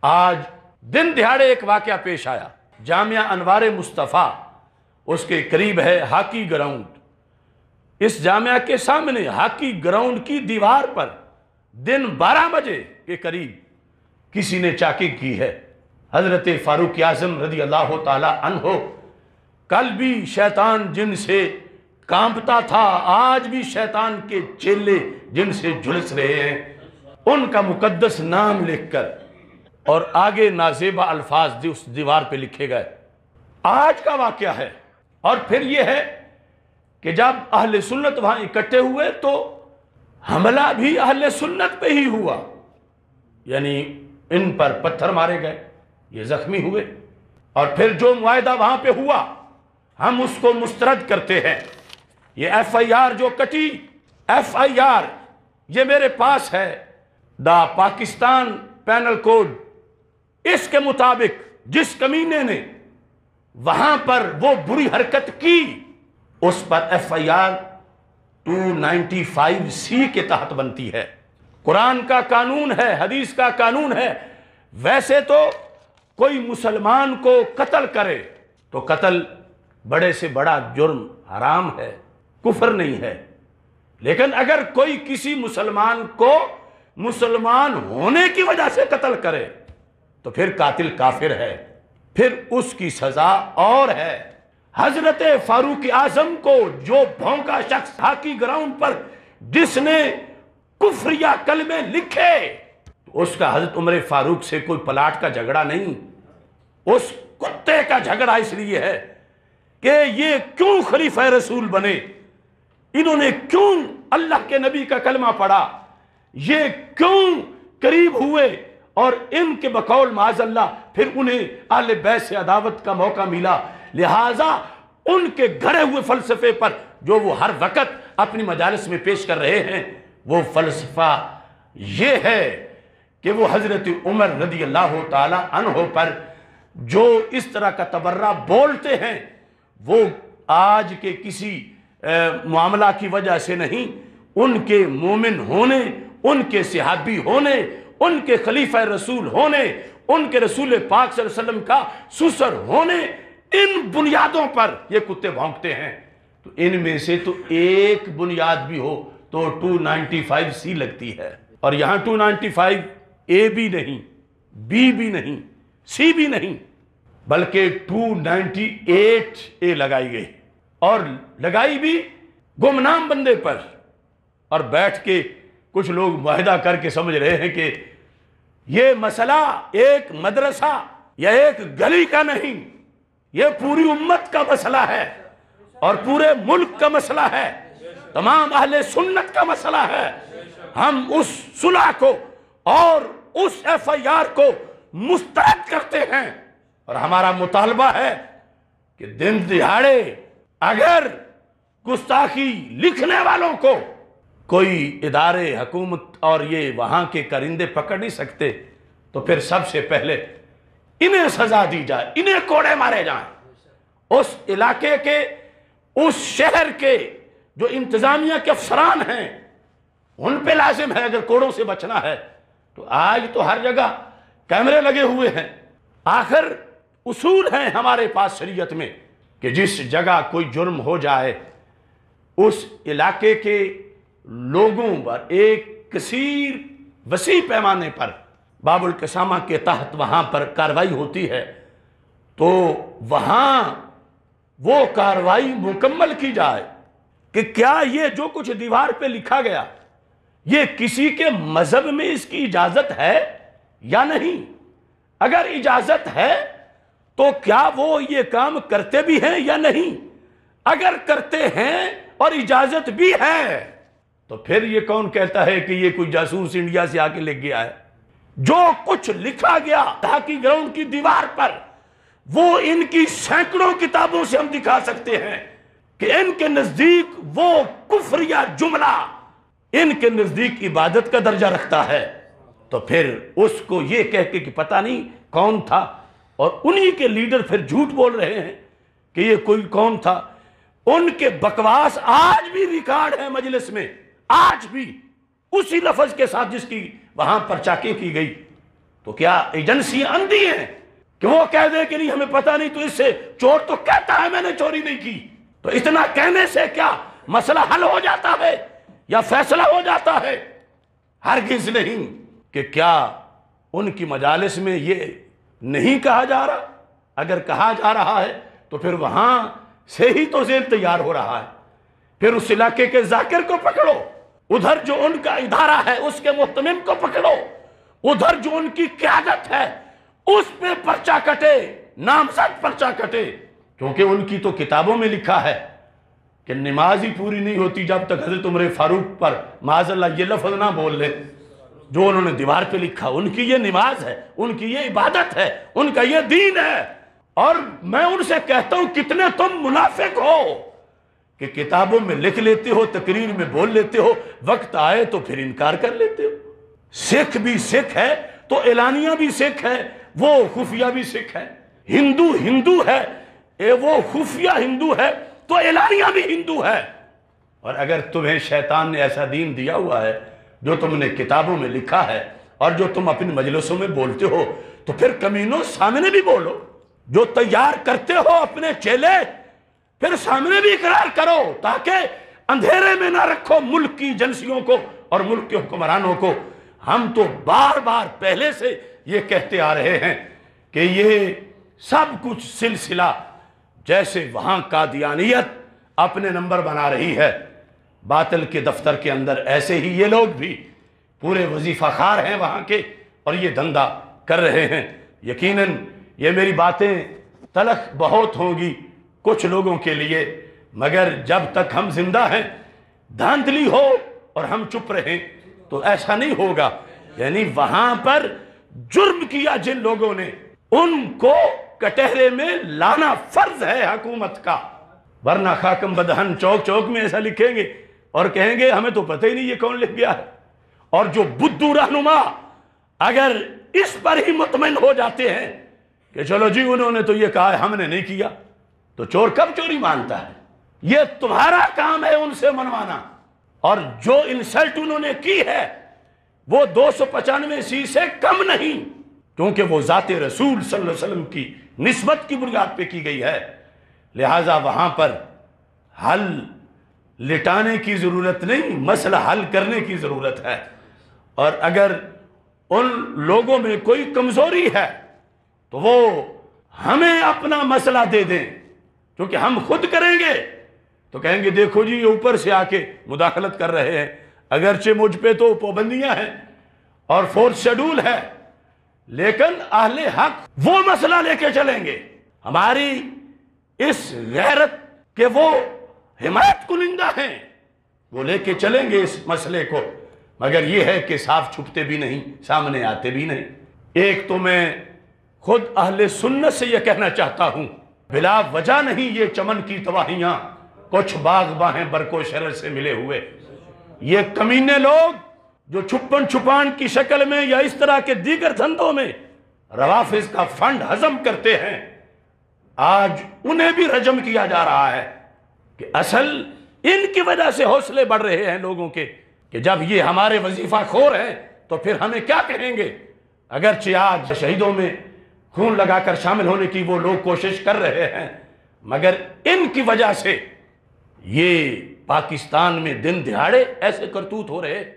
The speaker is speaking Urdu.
آج دن دہاڑے ایک واقعہ پیش آیا، جامعہ انوار مصطفیٰ اس کے قریب ہے ہاکی گراؤنڈ۔ اس جامعہ کے سامنے ہاکی گراؤنڈ کی دیوار پر دن 12 بجے کے قریب کسی نے چاکنگ کی ہے۔ حضرت فاروق اعظم رضی اللہ تعالی عنہ کل بھی شیطان جن سے کانپتا تھا، آج بھی شیطان کے چیلے جن سے جھلس رہے ہیں، ان کا مقدس نام لکھ کر اور آگے نازیبہ الفاظ اس دیوار پہ لکھے گئے۔ آج کا واقعہ ہے، اور پھر یہ ہے کہ جب اہل سنت وہاں اکٹھے ہوئے تو حملہ بھی اہل سنت پہ ہی ہوا، یعنی ان پر پتھر مارے گئے، یہ زخمی ہوئے، اور پھر جو معاہدہ وہاں پہ ہوا ہم اس کو مسترد کرتے ہیں۔ یہ ایف آئی آر جو کٹی، ایف آئی آر یہ میرے پاس ہے، دا پاکستان پینل کوڈ، اس کے مطابق جس کمینے نے وہاں پر وہ بری حرکت کی اس پر ایف آئی آر 295C کے تحت بنتی ہے۔ قرآن کا قانون ہے، حدیث کا قانون ہے۔ ویسے تو کوئی مسلمان کو قتل کرے تو قتل بڑے سے بڑا جرم حرام ہے، کفر نہیں ہے، لیکن اگر کوئی کسی مسلمان کو مسلمان ہونے کی وجہ سے قتل کرے تو پھر قاتل کافر ہے، پھر اس کی سزا اور ہے۔ حضرت فاروق اعظم کو جو بھونکا شخص ہاکی گراؤنڈ پر جس نے کفریہ کلمے لکھے، اس کا حضرت عمر فاروق سے کوئی پلاٹ کا جھگڑا نہیں، اس کتے کا جھگڑا اس لیے ہے کہ یہ کیوں خلیفہ رسول بنے، انہوں نے کیوں اللہ کے نبی کا کلمہ پڑھا، یہ کیوں قریب ہوئے، اور ان کے بقول معاذ اللہ پھر انہیں اہل بیت سے عداوت کا موقع ملا۔ لہٰذا ان کے گھڑے ہوئے فلسفے پر جو وہ ہر وقت اپنی مجالس میں پیش کر رہے ہیں، وہ فلسفہ یہ ہے کہ وہ حضرت عمر رضی اللہ تعالی عنہ پر جو اس طرح کا تبرہ بولتے ہیں وہ آج کے کسی معاملہ کی وجہ سے نہیں، ان کے مومن ہونے، ان کے صحابی ہونے، ان کے خلیفہ رسول ہونے، ان کے رسول پاک صلی اللہ علیہ وسلم کا سسر ہونے، ان بنیادوں پر یہ کتے بھونکتے ہیں۔ تو ان میں سے تو ایک بنیاد بھی ہو تو 295C لگتی ہے، اور یہاں 295A بھی نہیں، B بھی نہیں، C بھی نہیں، بلکہ 298A لگائی گئی، اور لگائی بھی گمنام بندے پر، اور بیٹھ کے کچھ لوگ معاہدہ کر کے سمجھ رہے ہیں کہ یہ مسئلہ ایک مدرسہ یا ایک گلی کا نہیں، یہ پوری امت کا مسئلہ ہے اور پورے ملک کا مسئلہ ہے، تمام اہل سنت کا مسئلہ ہے۔ ہم اس صلح کو اور اس ایف آئی آر کو مسترد کرتے ہیں، اور ہمارا مطالبہ ہے کہ دن دہاڑے اگر گستاخی لکھنے والوں کو کوئی ادارے حکومت اور یہ وہاں کے کرندے پکڑ نہیں سکتے تو پھر سب سے پہلے انہیں سزا دی جائے، انہیں کوڑے مارے جائیں۔ اس علاقے کے، اس شہر کے جو انتظامیہ کے افسران ہیں ان پہ لازم ہے اگر کوڑوں سے بچنا ہے۔ تو آج تو ہر جگہ کیمرے لگے ہوئے ہیں، آخر اصول ہیں ہمارے پاس شریعت میں کہ جس جگہ کوئی جرم ہو جائے اس علاقے کے لوگوں پر ایک کثیر وسیع پیمانے پر باب القسامہ کے تحت وہاں پر کارروائی ہوتی ہے، تو وہاں وہ کارروائی مکمل کی جائے کہ کیا یہ جو کچھ دیوار پہ لکھا گیا یہ کسی کے مذہب میں اس کی اجازت ہے یا نہیں۔ اگر اجازت ہے تو کیا وہ یہ کام کرتے بھی ہیں یا نہیں۔ اگر کرتے ہیں اور اجازت بھی ہے تو پھر یہ کون کہتا ہے کہ یہ کوئی جاسوس انڈیا سے آ کے لکھ گیا ہے۔ جو کچھ لکھا گیا ہاکی گراؤنڈ کی دیوار پر وہ ان کی سینکڑوں کتابوں سے ہم دکھا سکتے ہیں کہ ان کے نزدیک وہ کفریہ جملہ ان کے نزدیک عبادت کا درجہ رکھتا ہے، تو پھر اس کو یہ کہہ کے کہ پتہ نہیں کون تھا، اور انہی کے لیڈر پھر جھوٹ بول رہے ہیں کہ یہ کوئی کون تھا۔ ان کے بکواس آج بھی ریکارڈ ہے مجلس میں، آج بھی اسی لفظ کے ساتھ جس کی وہاں پر چاکنگ کی گئی، تو کیا ایجنسیاں اندھی ہیں کہ وہ کہہ دے کہ نہیں ہمیں پتہ نہیں، تو اس سے چور تو کہتا ہے میں نے چوری نہیں کی، تو اتنا کہنے سے کیا مسئلہ حل ہو جاتا ہے یا فیصلہ ہو جاتا ہے؟ ہرگز نہیں۔ کہ کیا ان کی مجالس میں یہ نہیں کہا جا رہا؟ اگر کہا جا رہا ہے تو پھر وہاں سے ہی تو ذیل تیار ہو رہا ہے۔ پھر اس علاقے کے ذاکر کو پکڑو، ادھر جو ان کا ادارہ ہے اس کے محتمم کو پکڑو، ادھر جو ان کی قیادت ہے اس پہ پرچہ کٹے، نامزد پرچہ کٹے، کیونکہ ان کی تو کتابوں میں لکھا ہے کہ نماز ہی پوری نہیں ہوتی جب تک حضرت عمر فاروق پر معاذ اللہ یہ لفظ نہ بول لے جو انہوں نے دیوار پہ لکھا۔ ان کی یہ نماز ہے، ان کی یہ عبادت ہے، ان کا یہ دین ہے۔ اور میں ان سے کہتا ہوں کتنے تم منافق ہو کہ کتابوں میں لکھ لیتے ہو، تقریر میں بول لیتے ہو، وقت آئے تو پھر انکار کر لیتے ہو۔ سکھ بھی سکھ ہے تو اعلانیہ بھی سکھ ہے، وہ خفیہ بھی سکھ ہے۔ ہندو ہے، وہ خفیہ ہندو ہے تو اعلانیہ بھی ہندو ہے۔ اور اگر تمہیں شیطان نے ایسا دین دیا ہوا ہے جو تم نے کتابوں میں لکھا ہے اور جو تم اپنی مجلسوں میں بولتے ہو، تو پھر کمینوں سامنے بھی بولو۔ جو تیار کرتے ہو اپنے چیلے، پھر سامنے بھی اقرار کرو، تاکہ اندھیرے میں نہ رکھو ملک کی ایجنسیوں کو اور ملک کے حکمرانوں کو۔ ہم تو بار بار پہلے سے یہ کہتے آ رہے ہیں کہ یہ سب کچھ سلسلہ جیسے وہاں قادیانیت اپنے نمبر بنا رہی ہے، باطل کے دفتر کے اندر ایسے ہی یہ لوگ بھی پورے وظیفہ خار ہیں وہاں کے، اور یہ دھندا کر رہے ہیں۔ یقیناً یہ میری باتیں تلخ بہت ہوں گی کچھ لوگوں کے لیے، مگر جب تک ہم زندہ ہیں دھاندلی ہو اور ہم چپ رہیں تو ایسا نہیں ہوگا۔ یعنی وہاں پر جرم کیا جن لوگوں نے، ان کو کٹہرے میں لانا فرض ہے حکومت کا، ورنہ خاکم بدہن چوک چوک میں ایسا لکھیں گے اور کہیں گے ہمیں تو پتہ ہی نہیں یہ کون لکھ گیا ہے۔ اور جو بدھو رہنما اگر اس پر ہی مطمئن ہو جاتے ہیں کہ چلو جی انہوں نے تو یہ کہا ہے ہم نے نہیں کیا، تو چور کب چوری مانتا ہے؟ یہ تمہارا کام ہے ان سے منوانا۔ اور جو انسلٹ انہوں نے کی ہے وہ 295 سے کم نہیں، کیونکہ وہ ذات رسول صلی اللہ علیہ وسلم کی نسبت کی بنیاد پہ کی گئی ہے۔ لہٰذا وہاں پر حل لٹانے کی ضرورت نہیں، مسئلہ حل کرنے کی ضرورت ہے۔ اور اگر ان لوگوں میں کوئی کمزوری ہے تو وہ ہمیں اپنا مسئلہ دے دیں، کیونکہ ہم خود کریں گے تو کہیں گے دیکھو جی یہ اوپر سے آ کے مداخلت کر رہے ہیں، اگرچہ مجھ پہ تو پابندیاں ہیں اور فورتھ شیڈول ہے، لیکن اہل حق وہ مسئلہ لے کے چلیں گے۔ ہماری اس غیرت کہ وہ حمایت کنندہ ہیں وہ لے کے چلیں گے اس مسئلے کو، مگر یہ ہے کہ صاف چھپتے بھی نہیں، سامنے آتے بھی نہیں۔ ایک تو میں خود اہل سنت سے یہ کہنا چاہتا ہوں، بلا وجہ نہیں یہ چمن کی تباہیاں، کچھ باغ باہیں برکو شرر سے ملے ہوئے۔ یہ کمینے لوگ جو چھپن چھپان کی شکل میں یا اس طرح کے دیگر دھندوں میں روافظ کا فنڈ ہضم کرتے ہیں، آج انہیں بھی رجم کیا جا رہا ہے کہ اصل ان کی وجہ سے حوصلے بڑھ رہے ہیں لوگوں کے کہ جب یہ ہمارے وظیفہ خور ہیں تو پھر ہمیں کیا کہیں گے۔ اگرچہ آج شہیدوں میں خون لگا کر شامل ہونے کی وہ لوگ کوشش کر رہے ہیں، مگر ان کی وجہ سے یہ پاکستان میں دن دہاڑے ایسے کرتوت ہو رہے